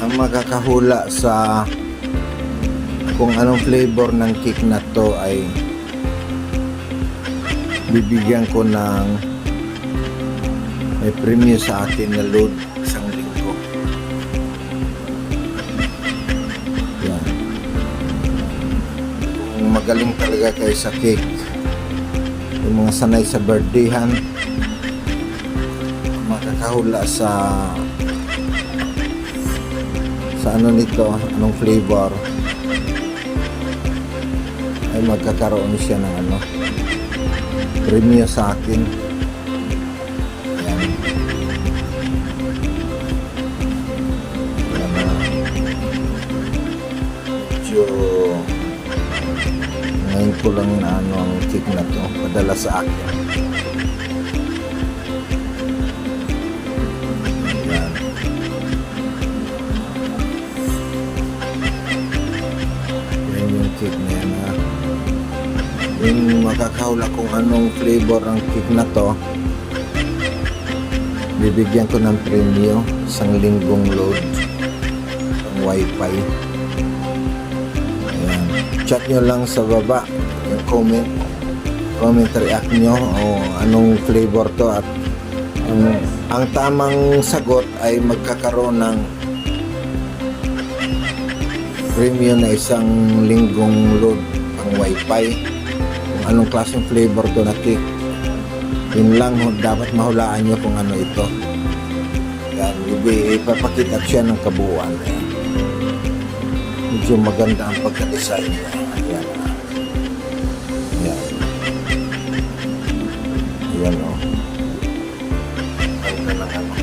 ang makakahula sa kung anong flavor ng cake na to ay bibigyan ko ng may premium sa atin na load isang linggo. Yan. Kung magaling talaga kayo sa cake, yung mga sanay sa birthdayhan, makakahula sa ano nito, anong flavor, ay magkakaroon siya ng ano, premium sa akin. Ayan. Ayan na. Medyo ngayon ko lang na ano ang cake na to padala sa akin. Ayan. Ayan yung cake na yan, ha. Yung makakahula kung anong flavor ang cake na to, bibigyan ko ng premium isang linggong load ng wifi. Ayan. Chat nyo lang sa baba yung comment react nyo o anong flavor to, at ang tamang sagot ay magkakaroon ng premium na isang linggong load ang wifi. Kung anong klaseng flavor to na cake, yun lang dapat mahulaan nyo kung ano ito. Yan, ipapakita siya ng kabuuan. Ayan. Medyo maganda ang pagka-design niya. Ayan. Ayan. Ayan, o. Ganda ng ano.